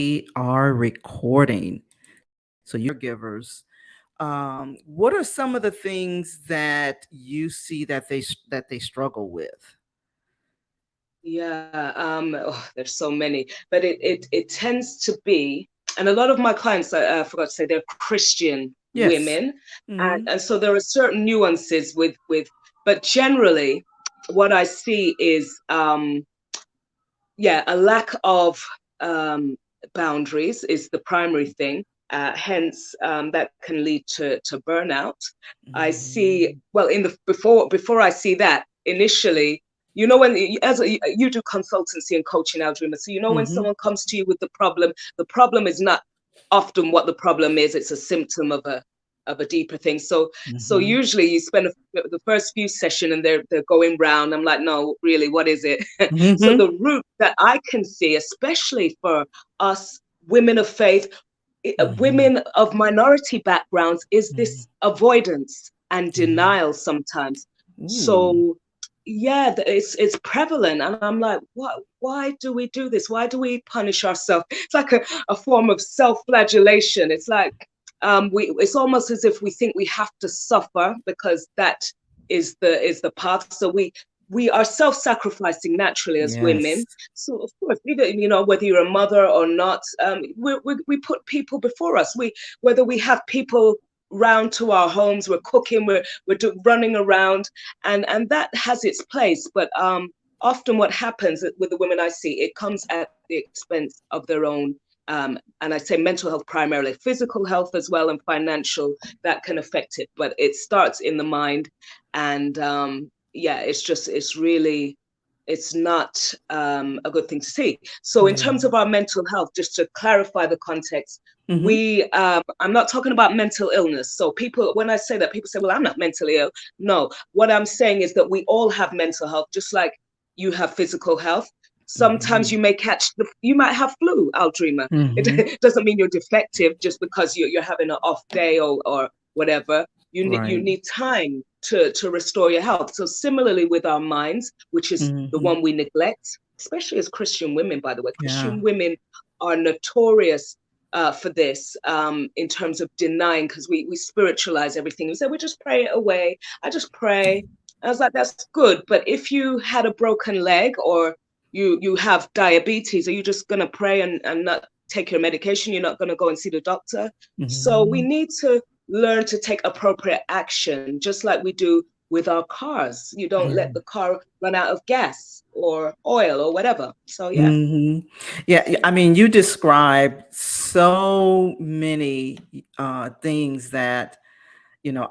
We are recording. So you caregivers, what are some of the things that you see that they struggle with? Yeah, there's so many, but it tends to be, and a lot of my clients, I forgot to say, they're Christian Yes. women, and Mm-hmm. and so there are certain nuances but generally, what I see is, yeah, a lack of um, boundaries is the primary thing. Hence, that can lead to burnout. I see, Mm-hmm. well, in the before I see that initially, when you do consultancy and coaching, Aldreama, so when Mm-hmm. someone comes to you with the problem is not often what the problem is. It's a symptom of a deeper thing. So Mm-hmm. usually you spend the first few sessions and they're going round. I'm like, no, really, what is it? So Mm-hmm. the root that I can see, especially for us women of faith, Mm-hmm. women of minority backgrounds, is this avoidance and Mm-hmm. denial sometimes. Ooh. So yeah, it's prevalent, and I'm like, what? Why do we do this? Why do we punish ourselves? It's like a form of self-flagellation. It's like it's almost as if we think we have to suffer because that is the path. So we are self-sacrificing naturally as Yes. women. So of course, whether you're a mother or not, we put people before us. Whether we have people round to our homes, we're cooking, we're running around, and that has its place. But often what happens with the women I see, it comes at the expense of their own. And I say mental health primarily, physical health as well, and financial, that can affect it. But it starts in the mind, and yeah, it's not a good thing to see. So in Yeah. terms of our mental health, just to clarify the context, Mm-hmm. I'm not talking about mental illness. So when I say that, people say, well, I'm not mentally ill. No, what I'm saying is that we all have mental health, just like you have physical health. Sometimes Mm-hmm. you might have flu, Aldreama. Mm-hmm. It doesn't mean you're defective just because you're having an off day or whatever. You Right. need time to restore your health. So similarly with our minds, which is the Mm-hmm. one we neglect, especially as Christian women, by the way. Yeah. Christian women are notorious for this, in terms of denying, because we spiritualize everything. We say, we just pray it away. I just pray. I was like, that's good. But if you had a broken leg, or you have diabetes, are you just going to pray and not take your medication? You're not going to go and see the doctor? So we Mm-hmm. need to learn to take appropriate action, just like we do with our cars. You don't let the car run out of gas or oil or whatever. So yeah. Hmm. Yeah, I mean, you described so many things that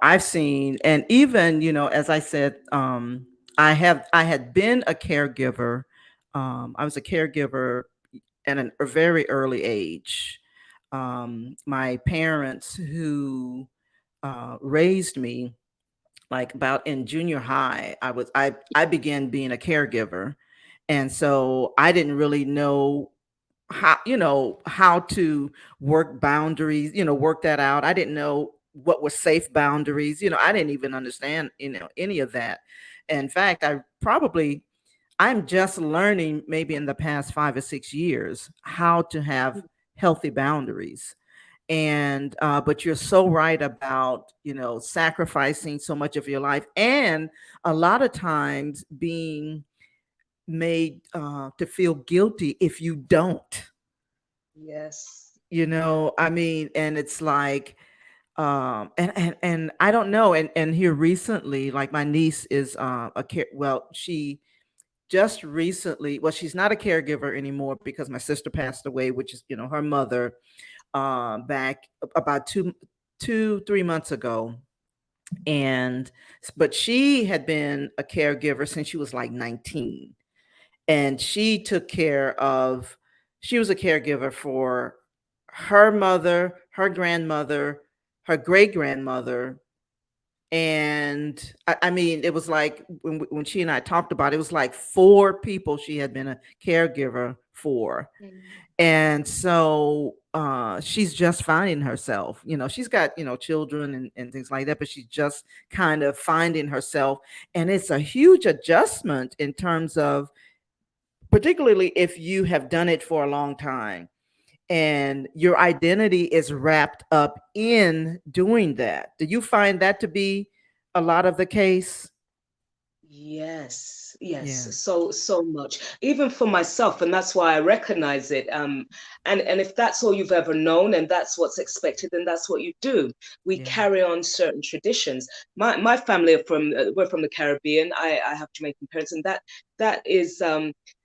I've seen, and even as I said, I had been a caregiver. I was a caregiver at a very early age. My parents, who raised me, like about in junior high, I began being a caregiver, and so I didn't really know how to work boundaries, work that out. I didn't know what were safe boundaries. I didn't even understand any of that. In fact, I'm just learning, maybe in the past 5 or 6 years, how to have healthy boundaries. And but you're so right about sacrificing so much of your life, and a lot of times being made to feel guilty if you don't. Yes. I mean, and it's like, and I don't know, and here recently, like my niece is she just recently, well, she's not a caregiver anymore because my sister passed away, which is her mother, back about 3 months ago. And but she had been a caregiver since she was like 19, and she was a caregiver for her mother, her grandmother, her great grandmother. And I mean, it was like when she and I talked about it, it was like four people she had been a caregiver for. Mm. And so she's just finding herself. She's got children and things like that, but she's just kind of finding herself. And it's a huge adjustment in terms of, particularly if you have done it for a long time. and your identity is wrapped up in doing that. Do you find that to be a lot of the case? Yes, yes, Yeah, so much. Even for myself, and that's why I recognize it. And if that's all you've ever known, and that's what's expected, then that's what you do. We yeah, carry on certain traditions. My family are from we're from the Caribbean. I have Jamaican parents, and that is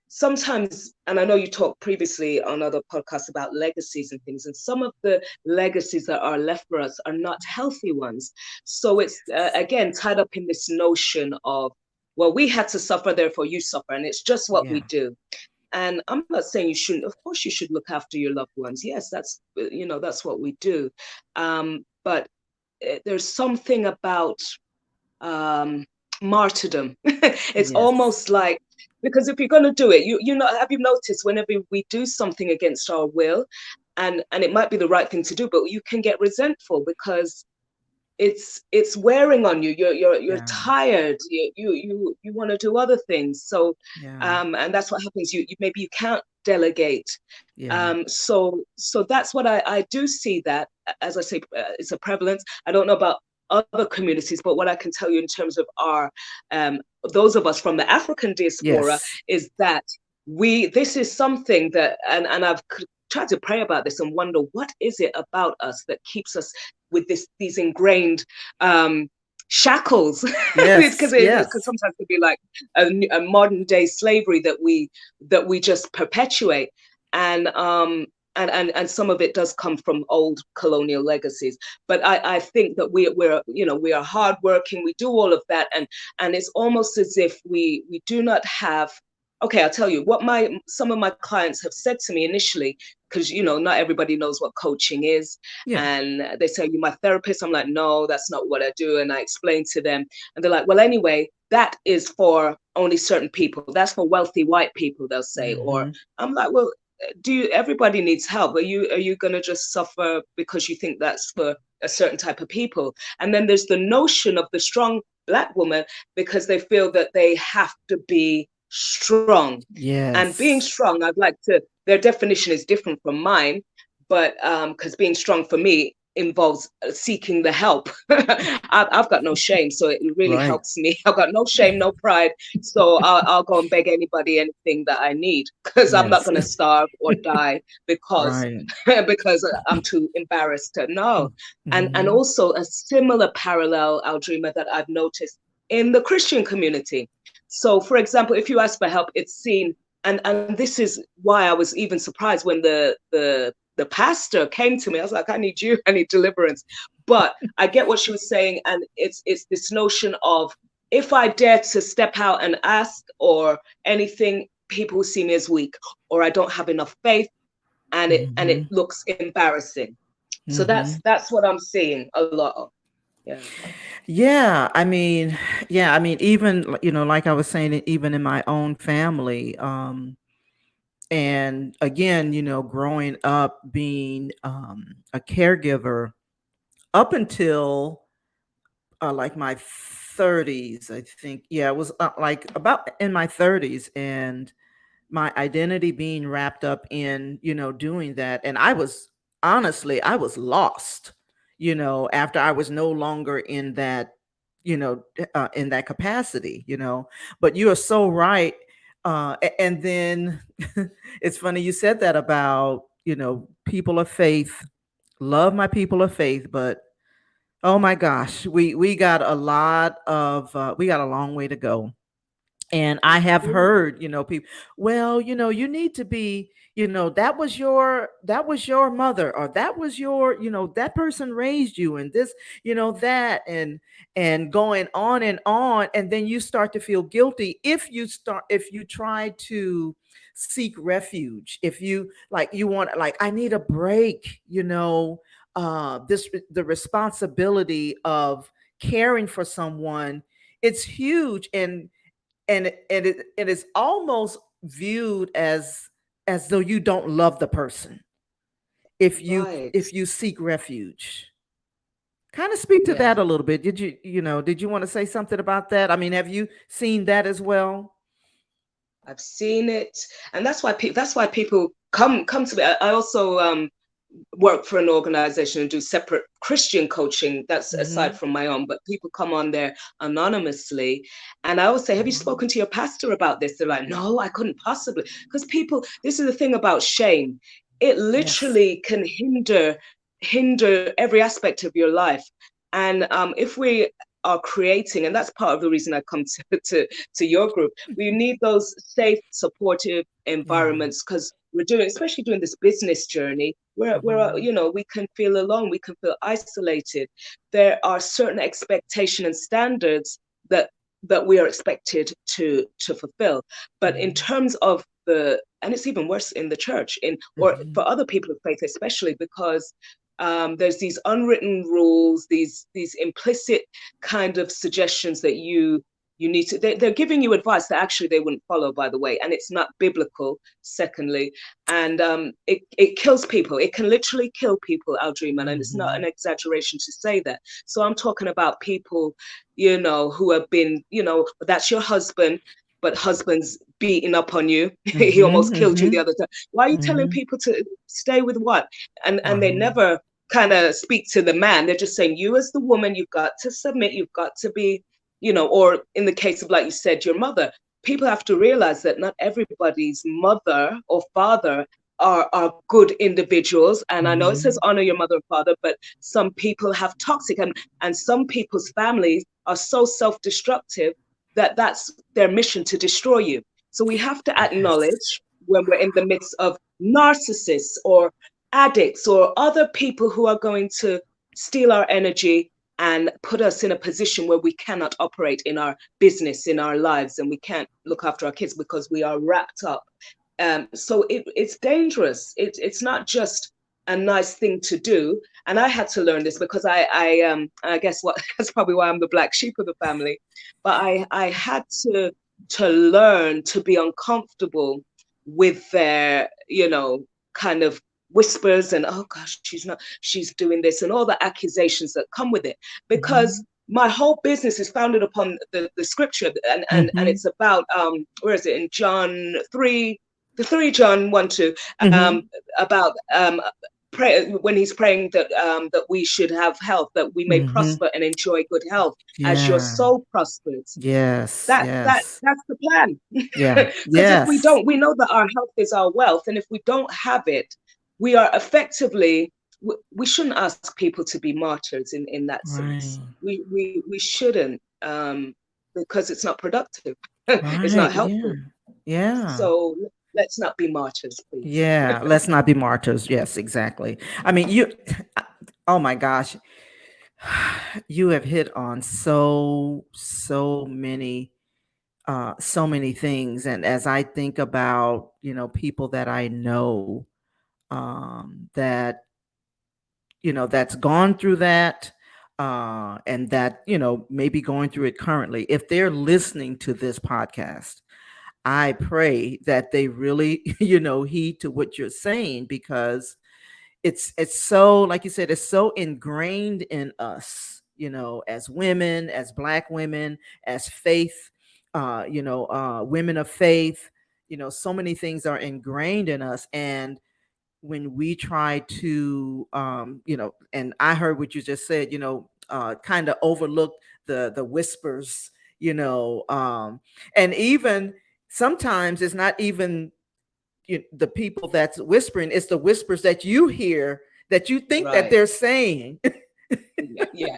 sometimes. And I know you talked previously on other podcasts about legacies and things, and some of the legacies that are left for us are not healthy ones. So it's again tied up in this notion of, well, we had to suffer, therefore you suffer. And it's just what we yeah, do. And I'm not saying you shouldn't, of course, you should look after your loved ones. Yes, that's what we do. But there's something about um, martyrdom. It's yes, almost like, because if you're going to do it, you know, have you noticed whenever we do something against our will, and it might be the right thing to do, but you can get resentful because it's wearing on you. You're yeah, tired. You want to do other things. So yeah, and that's what happens. You maybe you can't delegate. yeah, So that's what I do see that, as I say, it's a prevalence. I don't know about other communities, but what I can tell you in terms of our um those of us from the African diaspora yes, is that we this is something that, and I've tried to pray about this and wonder what is it about us that keeps us with these ingrained shackles, because yes, it could yes, sometimes be like a modern day slavery that we just perpetuate. And and some of it does come from old colonial legacies, but I think that we're we are hardworking, we do all of that, and it's almost as if we do not have. Okay, I'll tell you what my some of my clients have said to me initially, because not everybody knows what coaching is, yeah, and they say, "You my therapist?" I'm like, "No, that's not what I do." And I explain to them, and they're like, "Well, anyway, that is for only certain people. That's for wealthy white people," they'll say. Or mm-hmm, I'm like, "Well, do you, everybody needs help. Are you going to just suffer because you think that's for a certain type of people?" And then there's the notion of the strong Black woman, because they feel that they have to be strong. And being yes, strong, I'd like to, their definition is different from mine, but because being strong for me involves seeking the help. I've got no shame, so it really right, helps me. I've got no shame, no pride, so I'll go and beg anybody anything that I need, because I'm not yes, going to starve or die because right, because I'm too embarrassed to know. And mm-hmm, also a similar parallel, Aldreama, that I've noticed in the Christian community. So, for example, if you ask for help, it's seen, and this is why I was even surprised when the pastor came to me. I was like, I need you, I need deliverance. But I get what she was saying, and it's this notion of, if I dare to step out and ask or anything, people will see me as weak, or I don't have enough faith, and it mm-hmm, looks embarrassing. So mm-hmm. that's what I'm seeing a lot of. Yeah. Yeah, I mean, even like I was saying, even in my own family, and again, growing up being a caregiver up until like my 30s, I think. Yeah, it was like about in my 30s, and my identity being wrapped up in doing that, and I was lost, after I was no longer in that in that capacity, but you are so right. And then it's funny you said that about people of faith. Love my people of faith, but oh my gosh, we got a lot of we got a long way to go. And I have heard, people, well, you need to be, that was your mother, or that was your, that person raised you, and this, that, and going on. And then you start to feel guilty if you try to seek refuge, if you like, you want, like, I need a break, the responsibility of caring for someone, it's huge. And it is almost viewed as though you don't love the person Right. if you seek refuge. Kind of speak to that Yeah. a little bit. Did you want to say something about that? I mean, have you seen that as well? I've seen it, and that's why people come to me. I also work for an organization and do separate Christian coaching. That's aside Mm-hmm. from my own, but people come on there anonymously. And I always say, have you Mm-hmm. spoken to your pastor about this? They're like, no, I couldn't possibly. Because people, this is the thing about shame. It Yes. literally can hinder every aspect of your life. And if we are creating, and that's part of the reason I come to your group, we need those safe, supportive Yeah. environments, because we're doing, especially doing this business journey, where Mm-hmm. you know, we can feel alone, we can feel isolated. There are certain expectation and standards that we are expected to fulfill. But in Mm-hmm. terms of the, and it's even worse in the church, in or Mm-hmm. for other people of faith, especially because there's these unwritten rules, these implicit kind of suggestions that you need to, they're giving you advice that actually they wouldn't follow, by the way, and it's not biblical, secondly. And it kills people. It can literally kill people, Aldreama, and it's not Mm-hmm. an exaggeration to say that. So I'm talking about people, you know, who have been, you know, that's your husband, but husband's beating up on you. He almost killed you the Mm-hmm. other time. Why are you telling Mm-hmm. people to stay with what? And they Right. never kind of speak to the man. They're just saying, you as the woman, you've got to submit, you've got to be, you know, or in the case of, like you said, your mother, people have to realize that not everybody's mother or father are good individuals. And I know it says Mm-hmm. honor your mother and father, but some people have toxic, and some people's families are so self-destructive that that's their mission, to destroy you. So we have to Yes. acknowledge when we're in the midst of narcissists or addicts or other people who are going to steal our energy and put us in a position where we cannot operate in our business, in our lives, and we can't look after our kids because we are wrapped up. So it's dangerous. It's not just a nice thing to do. And I had to learn this because I guess what that's probably why I'm the black sheep of the family. But I had to learn to be uncomfortable with their, you know, kind of whispers and, oh gosh, she's doing this, and all the accusations that come with it. Because Mm-hmm. my whole business is founded upon the scripture, and Mm-hmm. it's about where is it, in John 3, the 3 John 1 2, Mm-hmm. about pray when he's praying that that we should have health, that we may Mm-hmm. prosper and enjoy good health as your Yeah. soul prospers. Yes. That Yes. that's the plan. Yeah. Because if we Yes. don't, we know that our health is our wealth, and if we don't have it, we are effectively, we shouldn't ask people to be martyrs in that sense. Right. We shouldn't, because it's not productive. It's not Right. Yeah. helpful. Yeah. So let's not be martyrs, please. Yeah. Let's not be martyrs. Yes, exactly. I mean, oh my gosh, you have hit on so many things. And as I think about, people that I know, that, that's gone through that, and that, maybe going through it currently, if they're listening to this podcast, I pray that they really, heed to what you're saying, because it's so, like you said, it's so ingrained in us, as women, as Black women, as faith, women of faith. So many things are ingrained in us, and when we try to, and I heard what you just said, kind of overlook the whispers, and even sometimes it's not even the people that's whispering, it's the whispers that you hear, that you think that Right. they're saying. Yeah, yeah. you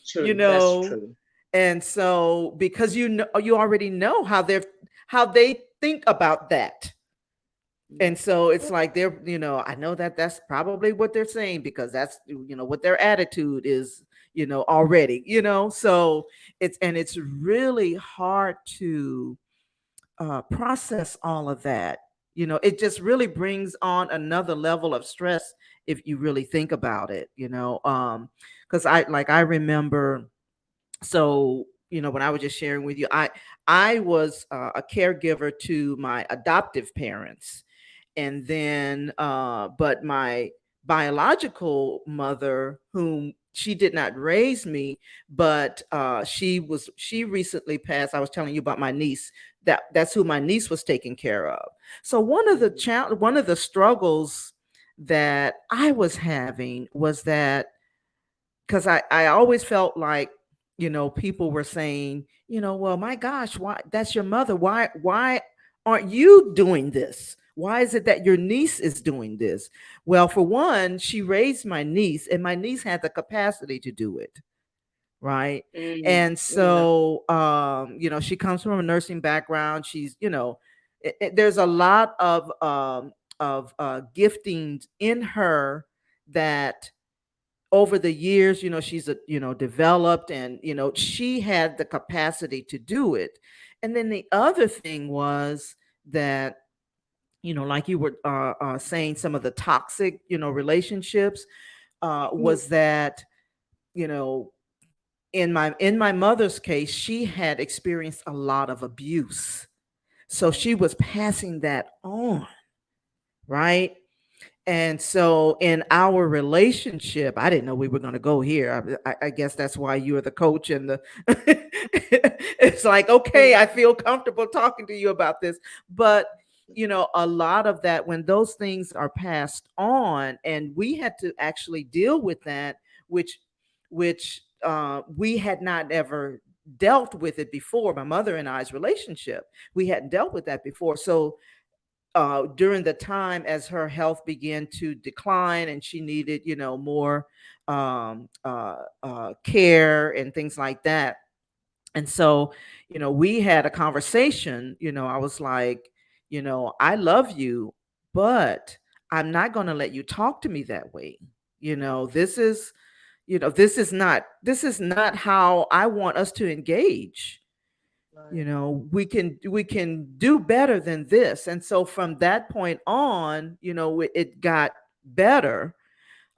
True. That's know true. and so, because you already know how they think about that, Yeah. and so it's Yeah. like they're, I know that that's probably what they're saying, because that's, what their attitude is, already, so it's really hard to process all of that. It just really brings on another level of stress if you really think about it. Because I remember, so, when I was just sharing with you, I was a caregiver to my adoptive parents, and then but my biological mother, whom she did not raise me, but she recently passed. I was telling you about my niece that's who my niece was taking care of. So one of the struggles that I was having was that, because I always felt like, people were saying, well, my gosh, why, that's your mother. Why aren't you doing this? Why is it that your niece is doing this? Well, for one, she raised my niece, and my niece had the capacity to do it. Right. And Yeah. so, she comes from a nursing background. She's, there's a lot of giftings in her that over the years, she's developed, and she had the capacity to do it. And then the other thing was that, like you were saying, some of the toxic relationships, Mm. was that, you know in my mother's case, she had experienced a lot of abuse, so Right. she was passing that on, right? And so in our relationship, I didn't know we were going to go here. I guess that's why you're the coach, and the it's like, okay, I feel comfortable talking to you about this. But a lot of that, when those things are passed on, and we had to actually deal with that, which we had not ever dealt with it before. My mother and I's relationship, we hadn't dealt with that before. So during the time as her health began to decline, and she needed, more care and things like that. And so, we had a conversation. I was like, I love you, but I'm not going to let you talk to me that way. This is, this is not how I want us to engage. Right. We can do better than this. And so from that point on, it got better.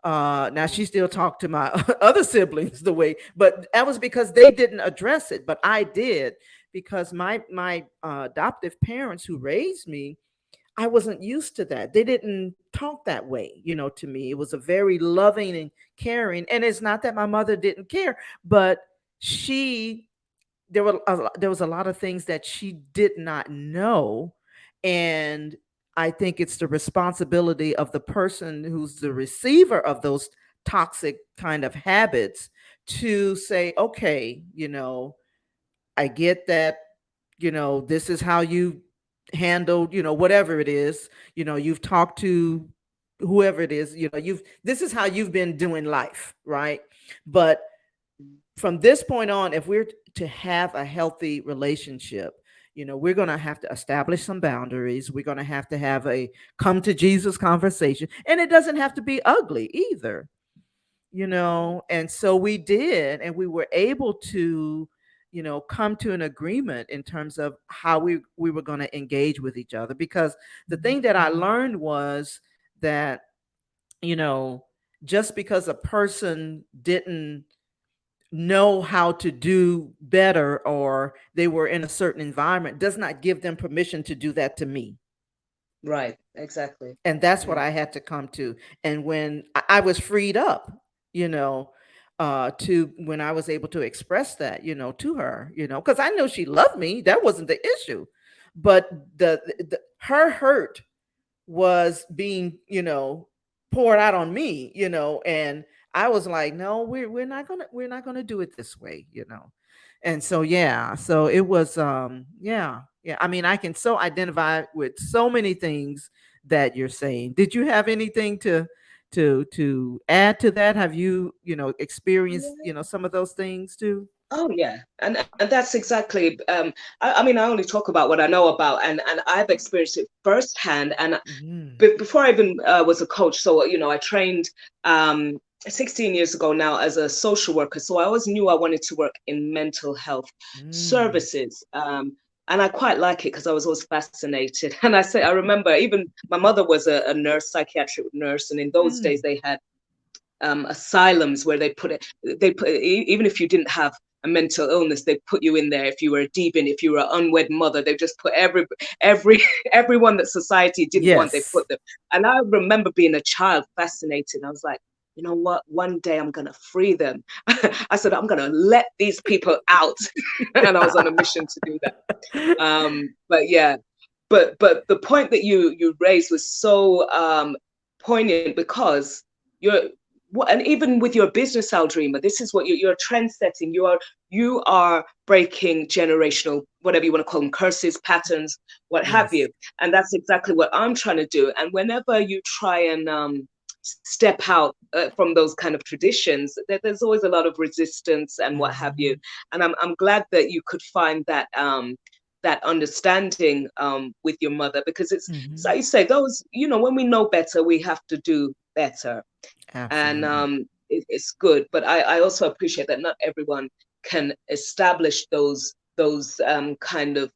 Now she still talked to my other siblings the way, but that was because they didn't address it, but I did, because my adoptive parents who raised me, I wasn't used to that. They didn't talk that way, to me. It was a very loving and caring. And it's not that my mother didn't care, but she there was a lot of things that she did not know. And I think it's the responsibility of the person who's the receiver of those toxic kind of habits to say, okay, I get that, this is how you handled, whatever it is, you've talked to whoever it is, you've this is how you've been doing life, right? But from this point on, if we're to have a healthy relationship, we're going to have to establish some boundaries. We're going to have a come to Jesus conversation. And it doesn't have to be ugly either, And so we did, and we were able to, come to an agreement in terms of how we were going to engage with each other. Because the thing that I learned was that, you know, just because a person didn't know how to do better, or they were in a certain environment, does not give them permission to do that to me. Right. Exactly. And that's what Yeah. I had to come to. And when I was freed up, to when I was able to express that, to her, because I know she loved me. That wasn't the issue. But her hurt was being, poured out on me, and I was like, no, we're not gonna do it this way. And so yeah, so it was yeah. I mean, I can so identify with so many things that you're saying. Did you have anything to add to that? Have you, experienced, some of those things too? Oh yeah, and that's exactly. I mean, I only talk about what I know about, and I've experienced it firsthand. And Mhm. before I even was a coach, so I trained 16 years ago now as a social worker. So I always knew I wanted to work in mental health Mm. services. And I quite like it because I was always fascinated. And I remember even my mother was a nurse, psychiatric nurse, and in those days Mm. they had asylums where they put even if you didn't have a mental illness, they put you in there. If you were a deviant, if you were an unwed mother, they just put every everyone that society didn't want, they Yes. put them. And I remember being a child fascinated. I was like, you know what, one day I'm going to free them. I said, I'm going to let these people out. And I was on a mission to do that. But yeah, but the point that you raised was so poignant, because and even with your business, Aldreama, this is what you're trend setting. You are breaking generational, whatever you want to call them, curses, patterns, what have Yes. you. And that's exactly what I'm trying to do. And whenever you try and step out from those kind of traditions, there's always a lot of resistance and what have you. And I'm glad that you could find that that understanding with your mother, because it's like you say, those, you know, when we know better, we have to do better. And Absolutely. it's good. But I also appreciate that not everyone can establish those kind of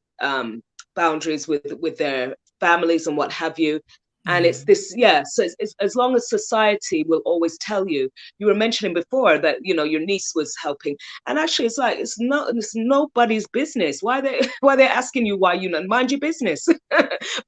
boundaries with their families and what have you. And it's this, yeah. So it's, as long as society will always tell you. You were mentioning before that, you know, your niece was helping, and actually, it's like it's nobody's business. Why they asking you why you not mind your business?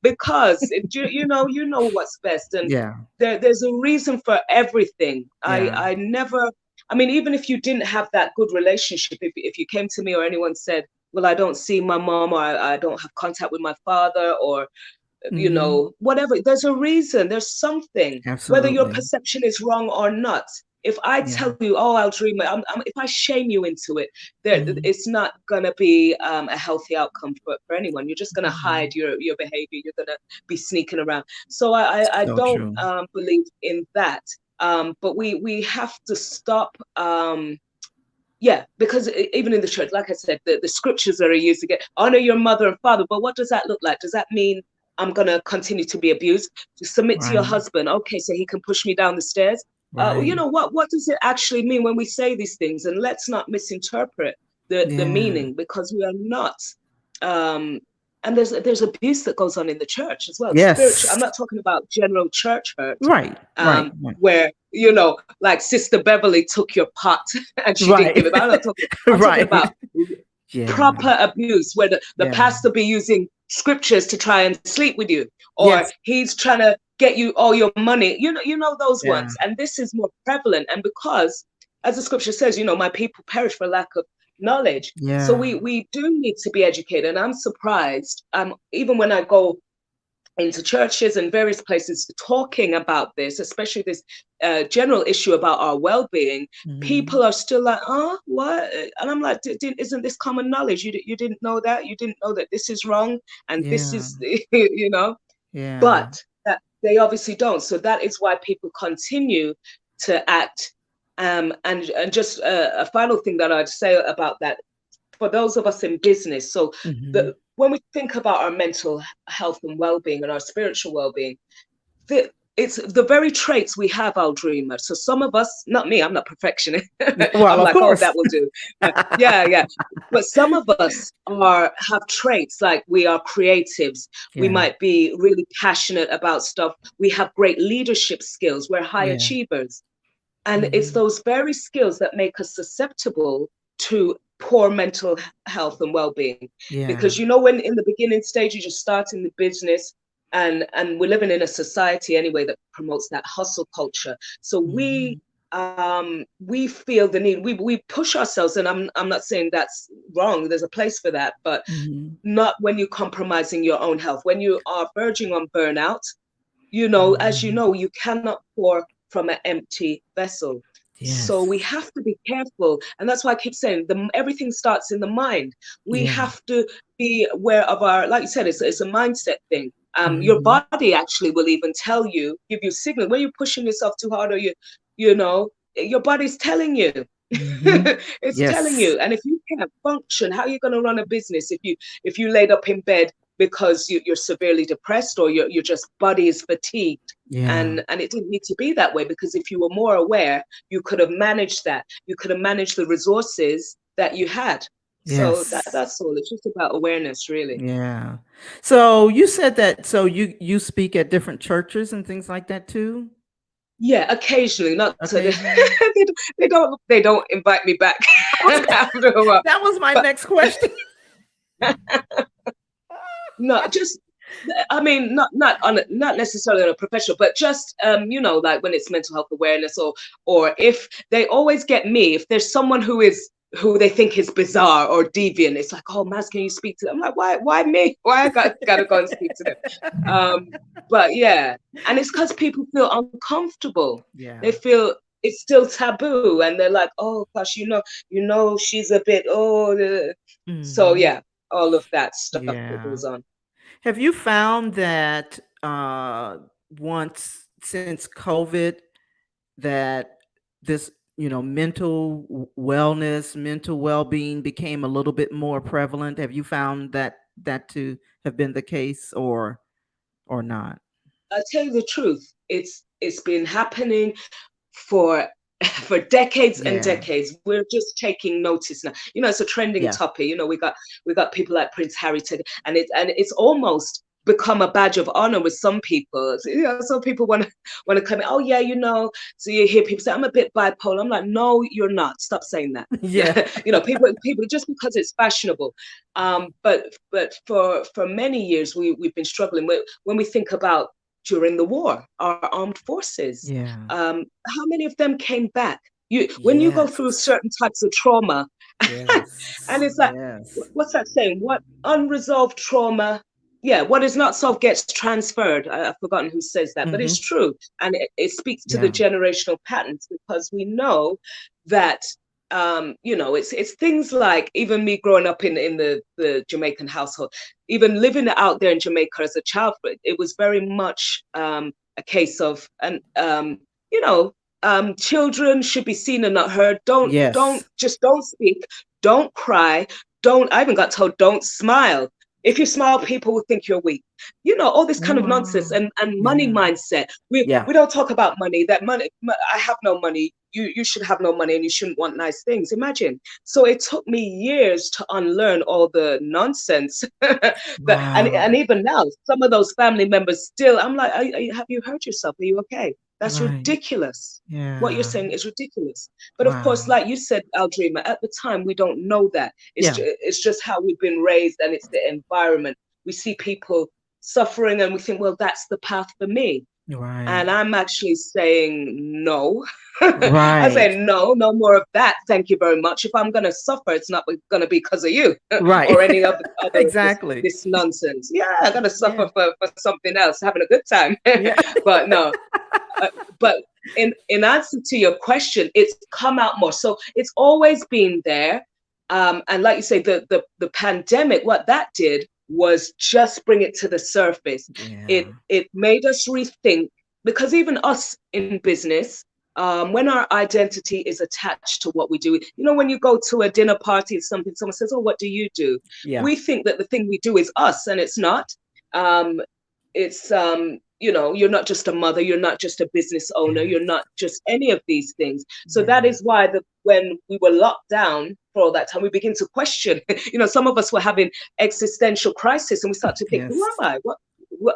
Because you know what's best, and Yeah. there's a reason for everything. Yeah. I never. I mean, even if you didn't have that good relationship, if you came to me or anyone said, well, I don't see my mom, or I don't have contact with my father, or you know, whatever, there's a reason, there's something, whether your Absolutely. perception is wrong or not. If I Yeah. tell you, oh, Aldreama, if I shame you into it, it's not going to be a healthy outcome for anyone. You're just going to hide your behavior. You're going to be sneaking around. So I So don't true. believe in that. But we have to stop. Yeah, because even in the church, like I said, the scriptures that are used to get honor your mother and father. But what does that look like? Does that mean I'm going to continue to be abused? To submit to your Right. husband, okay, so he can push me down the stairs? You Right. know, what does it actually mean when we say these things? And let's not misinterpret the Yeah. meaning, because we are not. Um, and there's abuse that goes on in the church as well. Spiritual. I'm Yes. not talking about general church hurt, Right. Right. Right. where, you know, like Sister Beverly took your pot and she didn't give Right. it back. I'm talking Right. about Yeah. proper abuse, where the Yeah. pastor be using scriptures to try and sleep with you, or Yes. he's trying to get you all your money. You know those Yeah. ones. And this is more prevalent. And because, as the scripture says, you know, my people perish for lack of knowledge. So Yeah. we do need to be educated. And I'm surprised, even when I go into churches and various places talking about this, especially this general issue about our well-being, people are still like, oh, what? And I'm like, isn't this common knowledge? You didn't know that? You didn't know that this is wrong and this Yeah. is, you know? Yeah. But that they obviously don't. So that is why people continue to act. And just a final thing that I'd say about that, for those of us in business. So when we think about our mental health and well-being and our spiritual well-being, it's the very traits we have, Aldreama. So some of us, not me, I'm not perfectionist. Well, I'm of like, oh, course. that will do. Yeah. But some of us have traits like we are creatives. We Yeah. might be really passionate about stuff. We have great leadership skills. We're high Yeah. achievers. And it's those very skills that make us susceptible to poor mental health and well-being. Yeah. Because, you know, when in the beginning stage, you're just starting the business, and we're living in a society anyway that promotes that hustle culture. So we feel the need, we push ourselves, and I'm not saying that's wrong. There's a place for that, but not when you're compromising your own health. When you are verging on burnout, you know, as you know, you cannot pour from an empty vessel. So Yes. we have to be careful. And that's why I keep saying everything starts in the mind. We Yeah. have to be aware of our, like you said, it's a mindset thing. Your body actually will even tell you, give you signal when you're pushing yourself too hard, or you know, your body's telling you. It's telling Yes. you. And if you can't function, how are you going to run a business if you laid up in bed because you're severely depressed, or your just body is fatigued? Yeah. And it didn't need to be that way, because if you were more aware, you could have managed that. You could have managed the resources that you had. So Yes. that's all. It's just about awareness, really. Yeah. So you said that, so you speak at different churches and things like that too? Yeah, occasionally, not so Occasionally? they don't invite me back I was after a while. that was my But next question. no, just I mean, not necessarily on a professional, but just like when it's mental health awareness, or if they always get me, if there's someone who they think is bizarre or deviant, it's like, oh, Maz, can you speak to them? I'm like, why me? Why I gotta go and speak to them? But yeah, and it's because people feel uncomfortable. Yeah. They feel it's still taboo, and they're like, oh gosh, she's a bit, so Hmm. yeah, all of that stuff that Yeah. goes on. Have you found that once since COVID that this, mental wellness, mental well-being became a little bit more prevalent? Have you found that to have been the case or not? I'll tell you the truth. It's been happening for for decades and Yeah. decades. We're just taking notice now. It's a trending Yeah. topic. We got people like Prince Harry, and it's almost become a badge of honor with some people. So, some people want to come in. Oh yeah, So you hear people say, "I'm a bit bipolar." I'm like, no, you're not. Stop saying that. Yeah. People just because it's fashionable. But for many years we've been struggling with when we think about during the war, our armed forces. Yeah. How many of them came back? When you go through Yes. certain types of trauma, and Yes. it's like, Yes. what's that saying? What unresolved trauma? Yeah, what is not solved gets transferred. I've forgotten who says that, but it's Hmm. true, and it speaks to the Yeah. generational patterns because we know that it's things like even me growing up in the Jamaican household, even living out there in Jamaica as a child, it was very much a case of children should be seen and not heard. Don't Yes. just don't speak, don't cry, don't. I even got told don't smile. If you smile, people will think you're weak. All this Oh, kind of nonsense wow. and money Yeah. mindset. We Yeah. we don't talk about money. That money, I have no money. You should have no money, and you shouldn't want nice things. Imagine. So it took me years to unlearn all the nonsense. And Wow. even now, some of those family members still. I'm like, have you hurt yourself? Are you okay? That's Right. ridiculous. What you're Yeah. saying is ridiculous. But of course, Wow. like you said, Aldreama, at the time we don't know that. Yeah. It's just how we've been raised, and it's the environment. We see people suffering, and we think, well, that's the path for me. Right. And I'm actually saying no. I Right. say no more of that. Thank you very much. If I'm going to suffer, it's not going to be because of you Right. or any other Exactly. this nonsense. Yeah, I got to Yeah. suffer for something else, having a good time. Yeah. But no, but in answer to your question, it's come out more. So it's always been there. And like you say, the pandemic, what that did was just bring it to the surface. Yeah. It made us rethink, because even us in business, when our identity is attached to what we do, when you go to a dinner party or something, someone says, "Oh, what do you do?" Yeah. We think that the thing we do is us, and it's not. Um, it's you're not just a mother, you're not just a business owner, Yes. you're not just any of these things. So that Yeah. is why when we were locked down for all that time, we begin to question. Some of us were having existential crisis, and we start to think, who Yes. am I?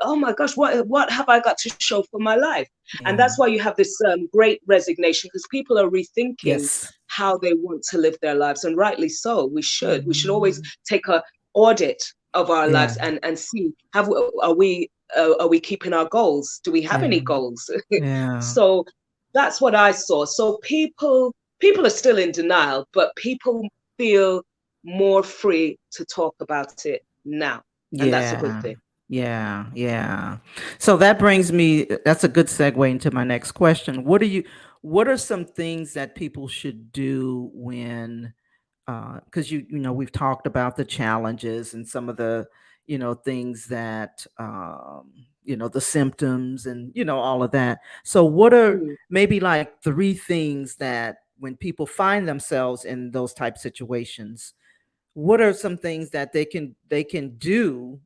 Oh my gosh, what have I got to show for my life? And Yeah. that's why you have this great resignation, because people are rethinking Yes. how they want to live their lives, and rightly so. We should always Mhm. take a audit of our Yeah. lives and see, are we keeping our goals? Do we have Yeah. any goals? Yeah. So that's what I saw. So people are still in denial, but people feel more free to talk about it now, and that's a good Yeah. thing. Yeah. Yeah. So that brings me, that's a good segue into my next question. What are some things that people should do when, because we've talked about the challenges and some of the, things that, the symptoms and, all of that. So what are Mm. maybe like three things that when people find themselves in those type situations, what are some things that they can do,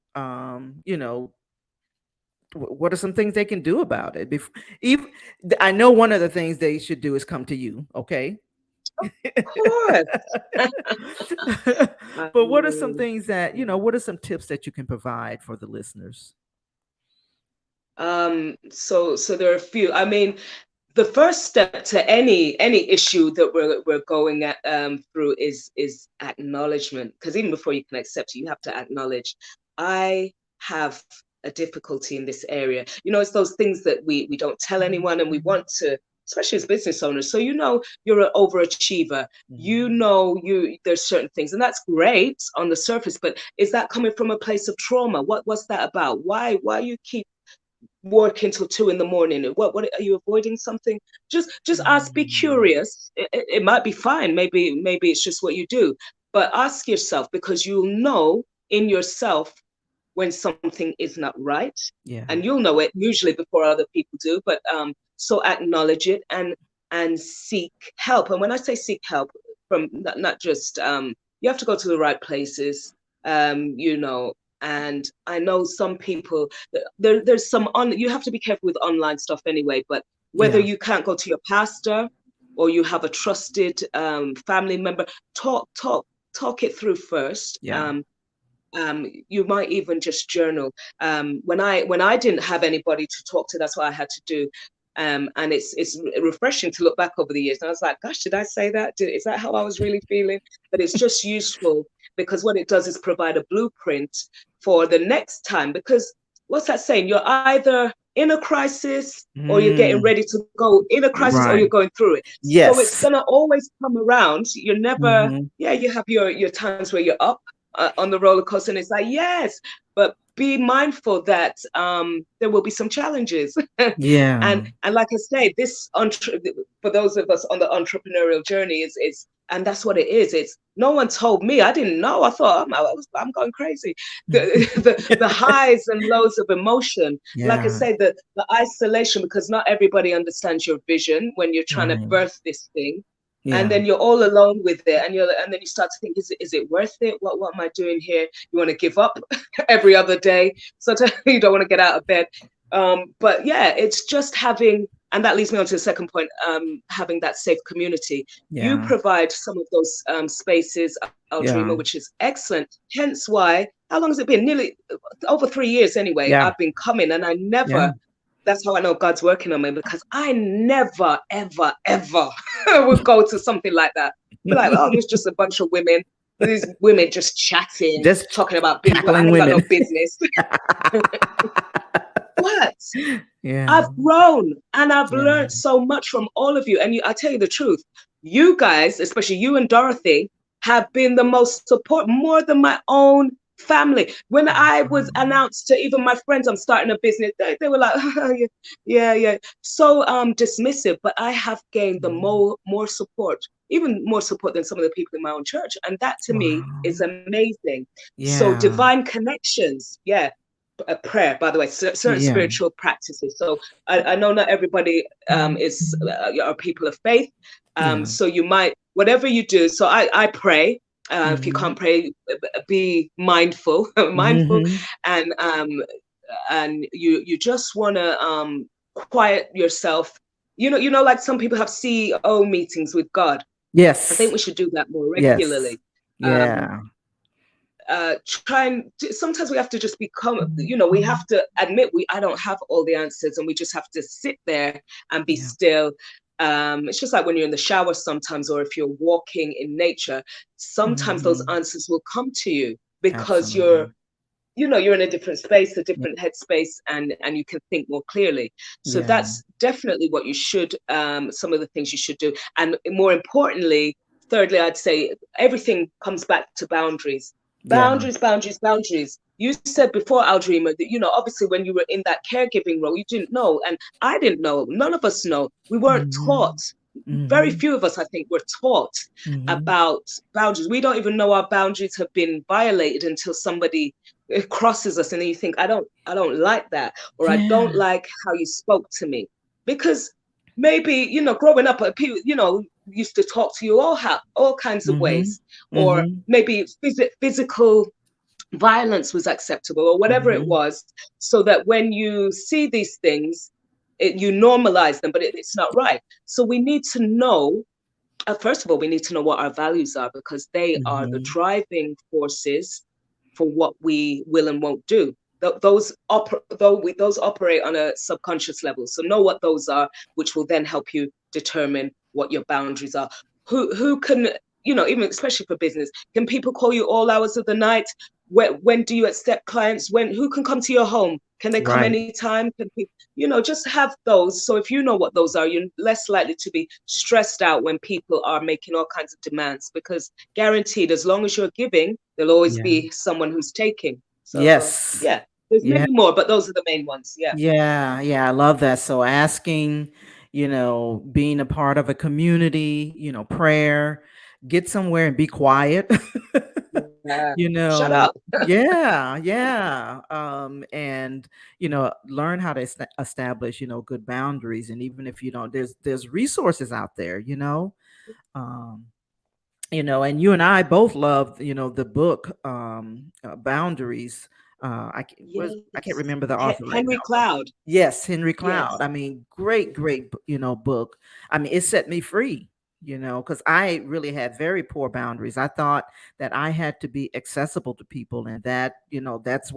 what are some things they can do about it? Even, I know one of the things they should do is come to you, okay? Of course. But what are some Um, things that, what are some tips that you can provide for the listeners? so there are a few. I mean, the first step to any issue that we're going through is acknowledgement, because even before you can accept it, you have to acknowledge, I have a difficulty in this area. You know, it's those things that we don't tell anyone, and we want to, especially as business owners. So, you know, you're an overachiever. You know, there's certain things, and that's great on the surface, but is that coming from a place of trauma? What's that about? Why you keep working till 2 a.m? What are you avoiding something? Just ask, be curious. It might be fine. Maybe it's just what you do, but ask yourself, because you'll know in yourself when something is not right. Yeah. And you'll know it usually before other people do. But so acknowledge it and seek help. And when I say seek help, from not just you have to go to the right places, you know. And I know some people, there's some you have to be careful with online stuff anyway, but whether you can't go to your pastor or you have a trusted family member, talk it through first. You might even just journal. When I didn't have anybody to talk to, that's what I had to do. And it's refreshing to look back over the years. And I was like, gosh, did I say that? Is that how I was really feeling? But it's just useful, because what it does is provide a blueprint for the next time. Because what's that saying? You're either in a crisis or you're getting ready to go in a crisis, or you're going through it. Yes. So it's going to always come around. You're never, you have your times where you're up on the roller coaster, and it's like, yes, but be mindful that there will be some challenges. And like I say, this for those of us on the entrepreneurial journey is and that's what it is. It's no one told me. I didn't know. I thought I'm going crazy. The highs and lows of emotion. Like I say, the isolation, because not everybody understands your vision when you're trying to birth this thing. And then you're all alone with it, and then you start to think, is it worth it? What am I doing here? You want to give up every other day. Sometimes you don't want to get out of bed. But yeah, it's just having, and that leads me on to the second point, having that safe community. You provide some of those spaces, Aldreama, which is excellent. Hence why, how long has it been? Nearly over 3 years anyway. I've been coming, and I never. That's how I know God's working on me, because I never, ever, ever would go to something like that. Be like, oh, there's just a bunch of women. These women just chatting, just talking about business. I ain't got no business. But I've grown, and I've learned so much from all of you. And I tell you the truth, you guys, especially you and Dorothy, have been the most support, more than my own family. When I was announced to even my friends I'm starting a business, they were like, oh, yeah, so dismissive. But I have gained the more support, even more support than some of the people in my own church, and that to me is amazing. So divine connections, a prayer, by the way, certain spiritual practices. So I know not everybody are people of faith. So you might, whatever you do. So I pray. If you can't pray, be mindful, and you just want to quiet yourself. You know, like some people have CEO meetings with God. Yes, I think we should do that more regularly. Sometimes we have to just become, we have to admit I don't have all the answers, and we just have to sit there and be still. It's just like when you're in the shower sometimes, or if you're walking in nature, sometimes those answers will come to you, because you're in a different space, a different headspace, and you can think more clearly. So that's definitely what you should, some of the things you should do. And more importantly, thirdly, I'd say everything comes back to boundaries. Boundaries. You said before, Aldreama, that, obviously when you were in that caregiving role, you didn't know, and I didn't know. None of us know. We weren't taught. Very few of us, I think, were taught about boundaries. We don't even know our boundaries have been violated until somebody crosses us, and then you think, I don't like that, or I don't like how you spoke to me, because maybe, growing up, people, used to talk to you all kinds of ways, or maybe physical violence was acceptable, or whatever it was, so that when you see these things, you normalize them, but it's not right. So we need to know, first of all, we need to know what our values are, because they are the driving forces for what we will and won't do. Those operate on a subconscious level. So know what those are, which will then help you determine what your boundaries are. Who can, even especially for business, can people call you all hours of the night? when do you accept clients? Who can come to your home? Can they come Right. anytime? Can people, just have those. So if you know what those are, you're less likely to be stressed out when people are making all kinds of demands, because guaranteed, as long as you're giving, there'll always Yeah. be someone who's taking. So Yes. yeah, there's Yeah. many more, but those are the main ones. Yeah. Yeah. Yeah. I love that. So asking, being a part of a community, prayer, get somewhere and be quiet. Yeah. you Shut know up. yeah, yeah, and learn how to establish good boundaries. And even if you don't, there's resources out there. Um and you and I both love the book, Boundaries. I can't Yes. remember the author right Henry now, but Cloud. yes, Henry Cloud. Yes. I mean, great book. I mean, it set me free, because I really had very poor boundaries. I thought that I had to be accessible to people, and that that's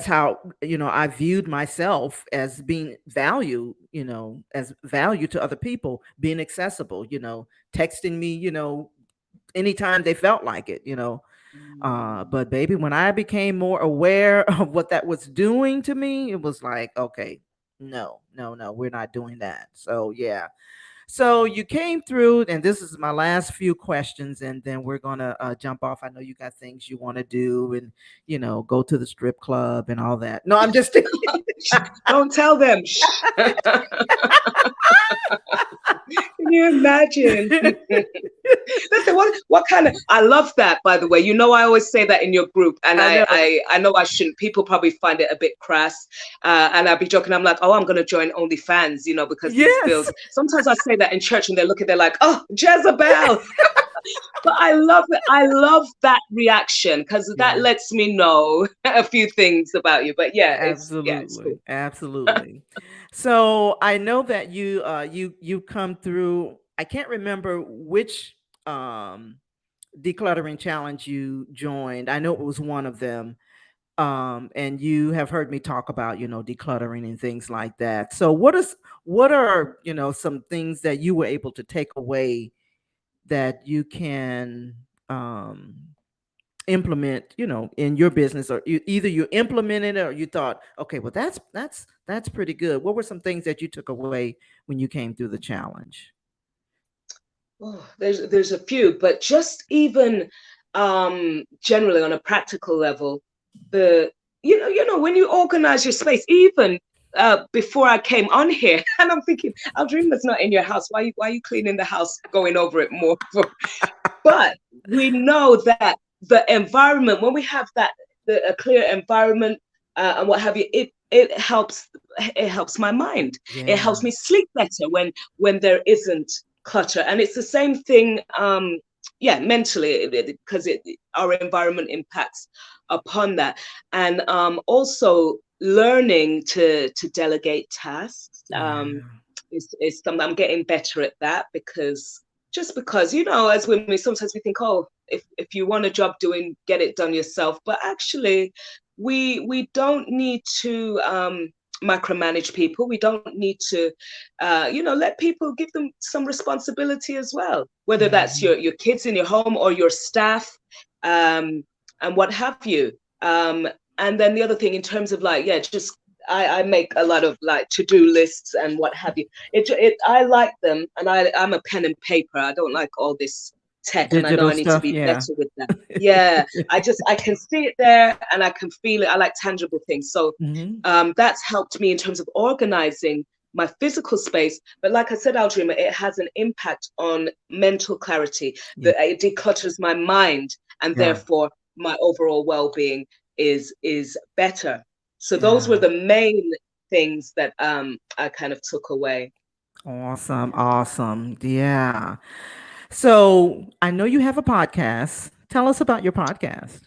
how I viewed myself as being value, as value to other people, being accessible, texting me, anytime they felt like it. Mm. But baby, when I became more aware of what that was doing to me, it was like, okay, no, no, no, we're not doing that. So yeah. So you came through, and this is my last few questions, and then we're gonna jump off. I know you got things you want to do, and go to the strip club and all that. No, I'm just Don't tell them. Shh. Can you imagine? Listen, what kind of, I love that, by the way. I always say that in your group, and I know. I know I shouldn't. People probably find it a bit crass, and I'll be joking. I'm like, oh, I'm gonna join OnlyFans, because these Yes. bills. Sometimes I say that in church, and they're like, oh, Jezebel. But I love it. I love that reaction, because that Yeah. lets me know a few things about you. But yeah, it's cool. Absolutely. Absolutely. So I know that you come through. I can't remember which decluttering challenge you joined. I know it was one of them. And you have heard me talk about, decluttering and things like that. So what are, some things that you were able to take away that you can implement, in your business, or either you implemented it or you thought, okay, well, that's pretty good. What were some things that you took away when you came through the challenge? Oh, there's a few, but just even generally on a practical level, the when you organize your space, even before I came on here, and I'm thinking, Aldreama's not in your house. Why are you cleaning the house, going over it more? But we know that the environment, when we have a clear environment, and what have you, it helps my mind. It Yeah. helps me sleep better when there isn't clutter. And it's the same thing, yeah, mentally, because our environment impacts upon that. And also learning to delegate tasks, Yeah. is something I'm getting better at, that because as women, sometimes we think, oh, if you want a job doing, get it done yourself. But actually, we don't need to micromanage people. We don't need to let people, give them some responsibility as well, whether that's Mhm. your kids in your home or your staff, um, and what have you. um, and then the other thing, in terms of, like, yeah, just I make a lot of, like, to-do lists and what have you. I like them, and I'm a pen and paper. I don't like all this tech, and I know Digital I need to stuff. be Yeah. better with that. Yeah, I can see it there, and I can feel it. I like tangible things. So Hmm. that's helped me in terms of organizing my physical space. But like I said, Aldreama, it has an impact on mental clarity. Yeah. That it declutters my mind, and Yeah. therefore my overall well-being is better. So those were Yeah. the main things that I kind of took away. Awesome. Yeah. Awesome. Yeah. So I know you have a podcast. Tell us about your podcast.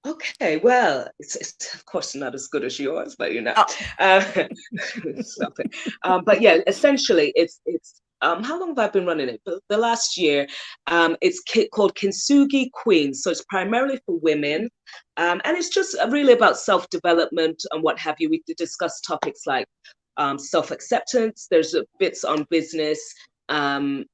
Okay, well, it's of course not as good as yours, but Oh. uh, stop it. But yeah, essentially, it's how long have I been running it? The last year. It's called Kintsugi Queen, so it's primarily for women, and it's just really about self-development and what have you. We discuss topics like self-acceptance. There's bits on business. Um,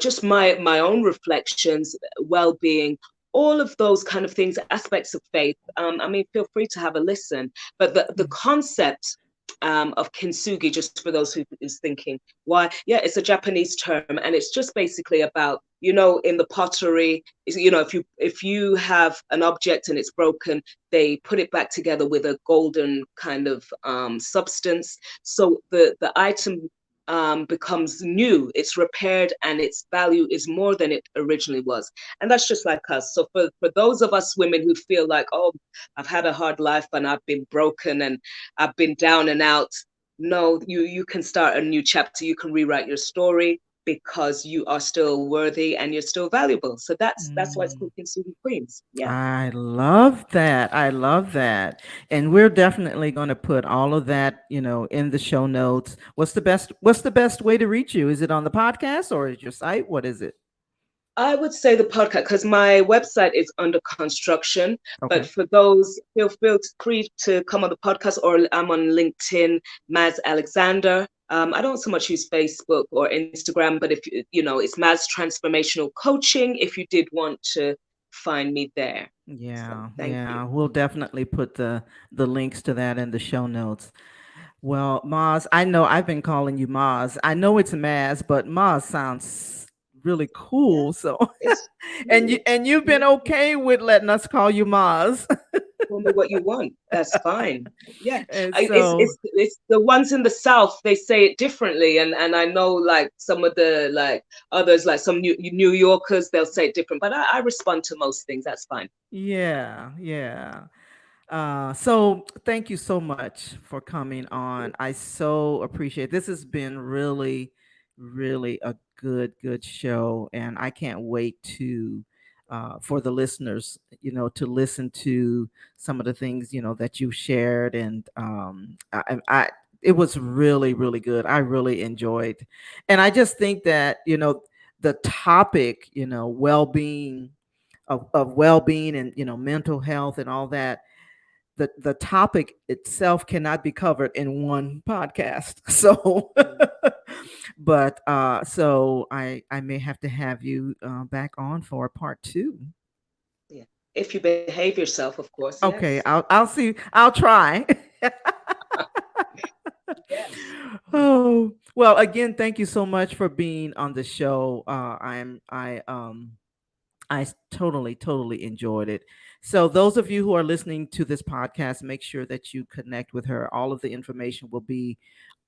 just my own reflections, well-being, all of those kind of things, aspects of faith. I mean, feel free to have a listen. But the concept of kintsugi, just for those who is thinking, why? Yeah, it's a Japanese term, and it's just basically about, in the pottery, if you have an object and it's broken, they put it back together with a golden kind of substance, so the item becomes new, it's repaired, and its value is more than it originally was. And that's just like us. So for those of us women who feel like, oh, I've had a hard life and I've been broken and I've been down and out, no, you can start a new chapter. You can rewrite your story because you are still worthy and you're still valuable. So that's why it's Mm. called Kintsugi Queens. Yeah. I love that. I love that. And we're definitely going to put all of that, in the show notes. What's the best way to reach you? Is it on the podcast or is your site? What is it? I would say the podcast, because my website is under construction. But Okay. for those, feel free to come on the podcast, or I'm on LinkedIn, Maz Alexander. I don't so much use Facebook or Instagram, but if it's Maz Transformational Coaching, if you did want to find me there. So Yeah, thank you. yeah. We'll definitely put the links to that in the show notes. Well, Maz, I know I've been calling you Maz. I know it's Maz, but Maz sounds really Yeah, cool. So, it's and you've been okay with letting us call you Maz. call me what you want. That's fine. Yeah, And it's so, it's the ones in the South. They say it differently, and I know like some of the like others, like some New Yorkers, they'll say it different. But I respond to most things. That's fine. yeah, yeah. So thank you so much for coming on. I so appreciate this has been really, really a good show, and I can't wait to for the listeners, to listen to some of the things that you shared, and it was really, really good. I really enjoyed, and I just think that the topic, well-being of well-being and mental health and all that, the topic itself cannot be covered in one podcast. So Mm. but so I may have to have you back on for part two. Yeah, if you behave yourself, of course. Okay, Yes. I'll see, I'll try. Yes. Oh, well, again, thank you so much for being on the show. I totally, totally enjoyed it. So, those of you who are listening to this podcast, make sure that you connect with her. All of the information will be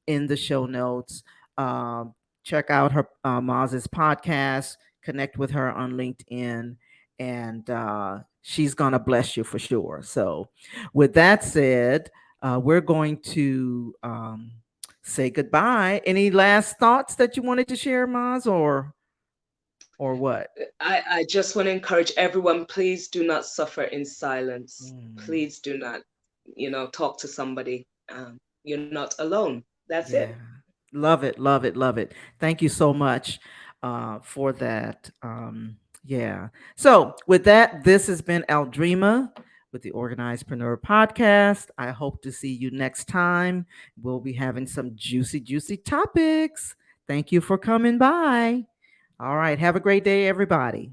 in the show notes. Um, Check out her Maz's podcast. Connect with her on LinkedIn, and she's gonna bless you for sure. So, with that said, we're going to say goodbye. Any last thoughts that you wanted to share, Maz, or what? I just want to encourage everyone, please do not suffer in silence. Mm. Please do not, talk to somebody. You're not alone. That's it. Yeah. Love it, love it, love it. Thank you so much for that. Yeah. So, with that, this has been Aldreama with the Organizedpreneur podcast. I hope to see you next time. We'll be having some juicy, juicy topics. Thank you for coming by. All right. Have a great day, everybody.